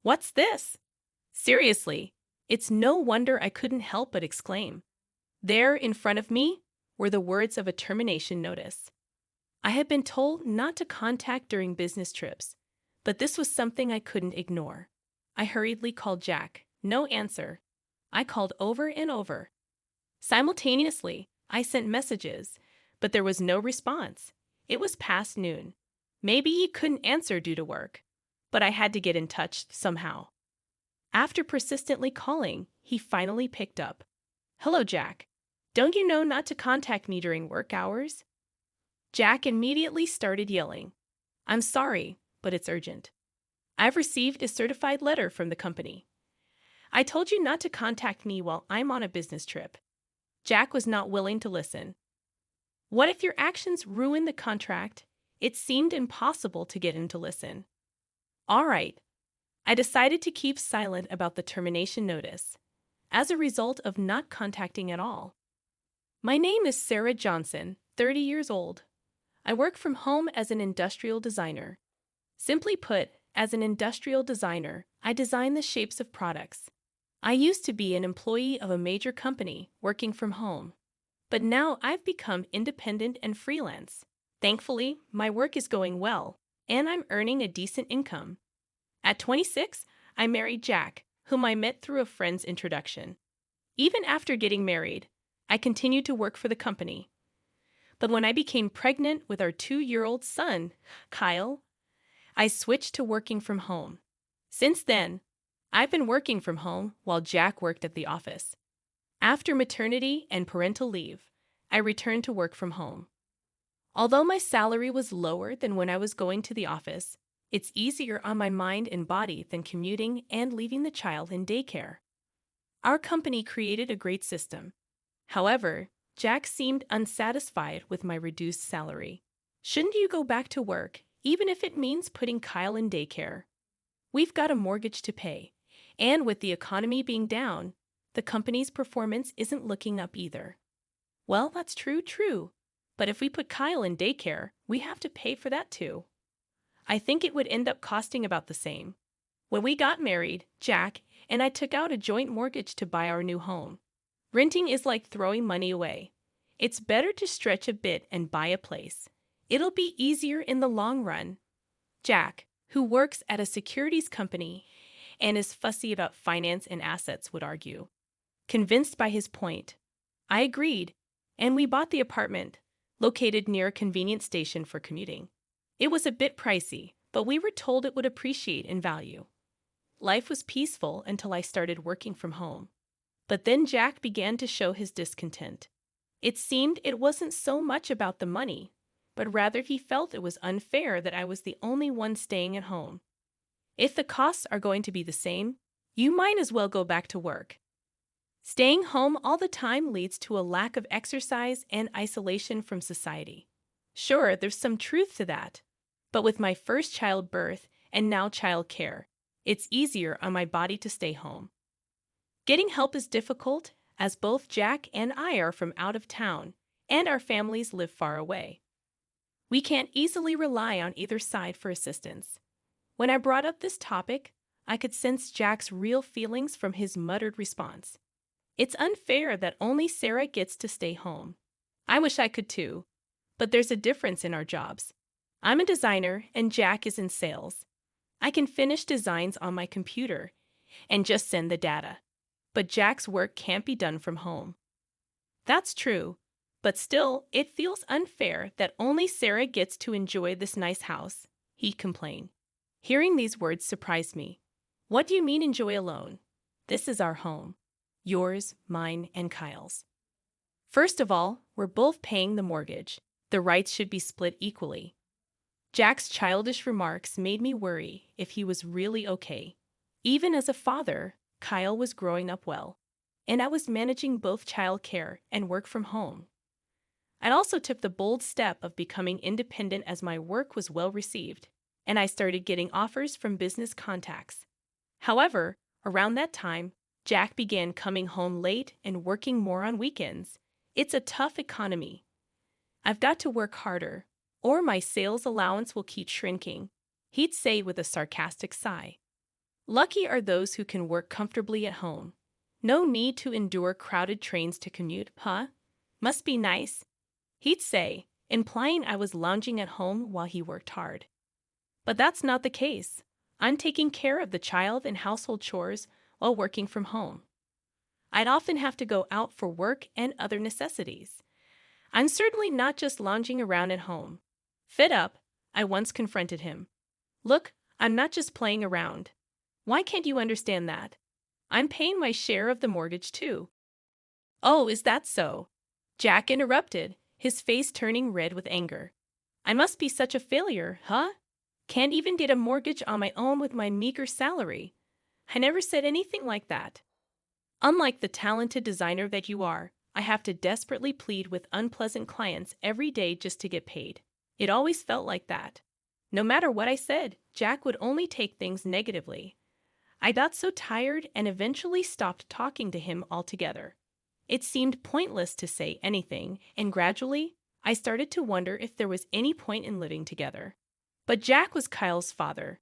What's this? Seriously, it's no wonder I couldn't help but exclaim. There, in front of me, were the words of a termination notice. I had been told not to contact during business trips, but this was something I couldn't ignore. I hurriedly called Jack. No answer. I called over and over. Simultaneously, I sent messages, but there was no response. It was past noon. Maybe he couldn't answer due to work, but I had to get in touch somehow. After persistently calling, he finally picked up. Hello, Jack. Don't you know not to contact me during work hours? Jack immediately started yelling. I'm sorry, but it's urgent. I've received a certified letter from the company. I told you not to contact me while I'm on a business trip. Jack was not willing to listen. What if your actions ruin the contract? It seemed impossible to get him to listen. All right. I decided to keep silent about the termination notice, as a result of not contacting at all. My name is Sarah Johnson, 30 years old. I work from home as an industrial designer. Simply put, as an industrial designer, I design the shapes of products. I used to be an employee of a major company working from home, but now I've become independent and freelance. Thankfully, my work is going well, and I'm earning a decent income. At 26, I married Jack, whom I met through a friend's introduction. Even after getting married, I continued to work for the company. But when I became pregnant with our 2-year-old son, Kyle, I switched to working from home. Since then, I've been working from home while Jack worked at the office. After maternity and parental leave, I returned to work from home. Although my salary was lower than when I was going to the office, it's easier on my mind and body than commuting and leaving the child in daycare. Our company created a great system. However, Jack seemed unsatisfied with my reduced salary. Shouldn't you go back to work, even if it means putting Kyle in daycare? We've got a mortgage to pay, and with the economy being down, the company's performance isn't looking up either. Well, that's true. But if we put Kyle in daycare, we have to pay for that too. I think it would end up costing about the same. When we got married, Jack and I took out a joint mortgage to buy our new home. Renting is like throwing money away. It's better to stretch a bit and buy a place. It'll be easier in the long run. Jack, who works at a securities company and is fussy about finance and assets, would argue. Convinced by his point, I agreed, and we bought the apartment, located near a convenient station for commuting. It was a bit pricey, but we were told it would appreciate in value. Life was peaceful until I started working from home. But then Jack began to show his discontent. It seemed it wasn't so much about the money, but rather he felt it was unfair that I was the only one staying at home. If the costs are going to be the same, you might as well go back to work. Staying home all the time leads to a lack of exercise and isolation from society. Sure, there's some truth to that, but with my first childbirth and now child care, it's easier on my body to stay home. Getting help is difficult, as both Jack and I are from out of town, and our families live far away. We can't easily rely on either side for assistance. When I brought up this topic, I could sense Jack's real feelings from his muttered response. It's unfair that only Sarah gets to stay home. I wish I could too, but there's a difference in our jobs. I'm a designer and Jack is in sales. I can finish designs on my computer and just send the data, but Jack's work can't be done from home. That's true, but still, it feels unfair that only Sarah gets to enjoy this nice house, he complained. Hearing these words surprised me. What do you mean enjoy alone? This is our home. Yours, mine, and Kyle's. First of all, we're both paying the mortgage. The rights should be split equally. Jack's childish remarks made me worry if he was really okay. Even as a father, Kyle was growing up well, and I was managing both child care and work from home. I also took the bold step of becoming independent as my work was well received, and I started getting offers from business contacts. However, around that time, Jack began coming home late and working more on weekends. It's a tough economy. I've got to work harder, or my sales allowance will keep shrinking, he'd say with a sarcastic sigh. Lucky are those who can work comfortably at home. No need to endure crowded trains to commute, huh? Must be nice, he'd say, implying I was lounging at home while he worked hard. But that's not the case. I'm taking care of the child and household chores while working from home. I'd often have to go out for work and other necessities. I'm certainly not just lounging around at home. Fed up, I once confronted him. Look, I'm not just playing around. Why can't you understand that? I'm paying my share of the mortgage too. Oh, is that so? Jack interrupted, his face turning red with anger. I must be such a failure, huh? Can't even get a mortgage on my own with my meager salary. I never said anything like that. Unlike the talented designer that you are, I have to desperately plead with unpleasant clients every day just to get paid. It always felt like that. No matter what I said, Jack would only take things negatively. I got so tired and eventually stopped talking to him altogether. It seemed pointless to say anything, and gradually, I started to wonder if there was any point in living together. But Jack was Kyle's father.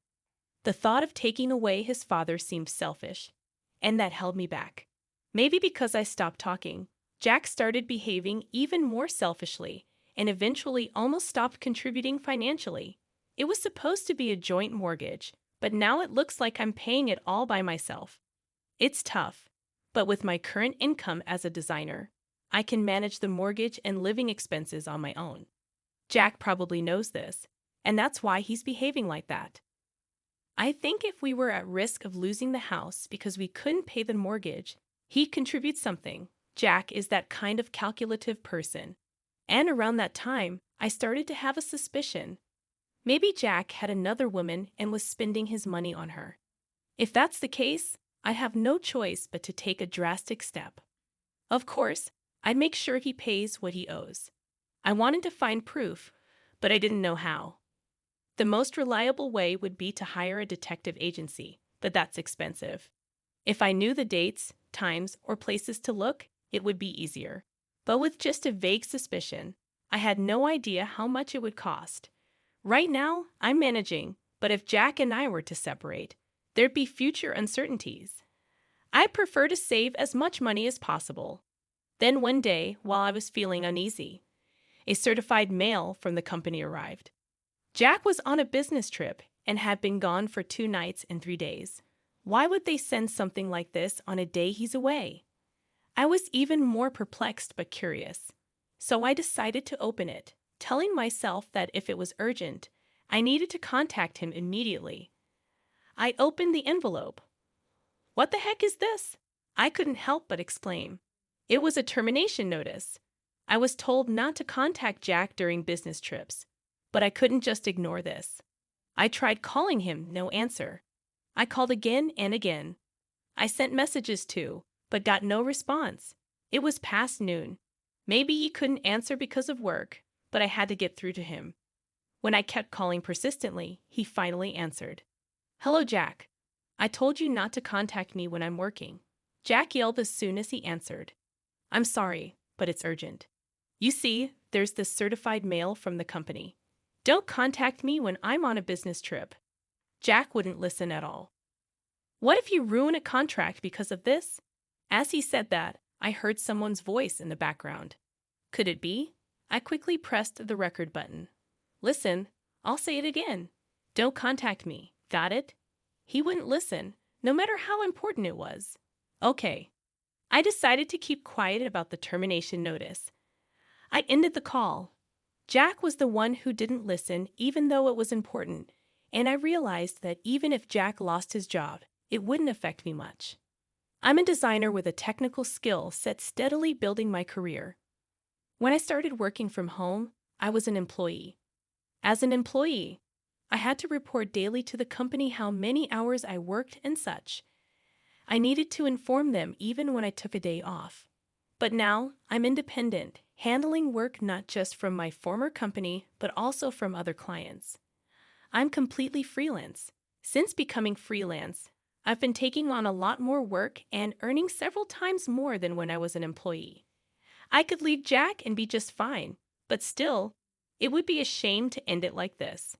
The thought of taking away his father seemed selfish, and that held me back. Maybe because I stopped talking, Jack started behaving even more selfishly and eventually almost stopped contributing financially. It was supposed to be a joint mortgage, but now it looks like I'm paying it all by myself. It's tough, but with my current income as a designer, I can manage the mortgage and living expenses on my own. Jack probably knows this, and that's why he's behaving like that. I think if we were at risk of losing the house because we couldn't pay the mortgage, he'd contribute something. Jack is that kind of calculative person. And around that time, I started to have a suspicion. Maybe Jack had another woman and was spending his money on her. If that's the case, I have no choice but to take a drastic step. Of course, I'd make sure he pays what he owes. I wanted to find proof, but I didn't know how. The most reliable way would be to hire a detective agency, but that's expensive. If I knew the dates, times, or places to look, it would be easier. But with just a vague suspicion, I had no idea how much it would cost. Right now, I'm managing, but if Jack and I were to separate, there'd be future uncertainties. I prefer to save as much money as possible. Then one day, while I was feeling uneasy, a certified mail from the company arrived. Jack was on a business trip and had been gone for 2 nights and 3 days. Why would they send something like this on a day he's away? I was even more perplexed but curious. So I decided to open it, telling myself that if it was urgent, I needed to contact him immediately. I opened the envelope. What the heck is this? I couldn't help but exclaim. It was a termination notice. I was told not to contact Jack during business trips, but I couldn't just ignore this. I tried calling him, no answer. I called again and again. I sent messages too, but got no response. It was past noon. Maybe he couldn't answer because of work, but I had to get through to him. When I kept calling persistently, he finally answered. Hello, Jack. I told you not to contact me when I'm working. Jack yelled as soon as he answered. I'm sorry, but it's urgent. You see, there's this certified mail from the company. Don't contact me when I'm on a business trip. Jack wouldn't listen at all. What if you ruin a contract because of this? As he said that, I heard someone's voice in the background. Could it be? I quickly pressed the record button. Listen, I'll say it again. Don't contact me. Got it? He wouldn't listen, no matter how important it was. Okay. I decided to keep quiet about the termination notice. I ended the call. Jack was the one who didn't listen, even though it was important, and I realized that even if Jack lost his job, it wouldn't affect me much. I'm a designer with a technical skill set steadily building my career. When I started working from home, I was an employee. As an employee, I had to report daily to the company how many hours I worked and such. I needed to inform them even when I took a day off. But now, I'm independent, handling work not just from my former company, but also from other clients. I'm completely freelance. Since becoming freelance, I've been taking on a lot more work and earning several times more than when I was an employee. I could leave Jack and be just fine, but still, it would be a shame to end it like this.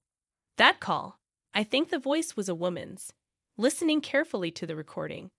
That call, I think the voice was a woman's. listening carefully to the recording.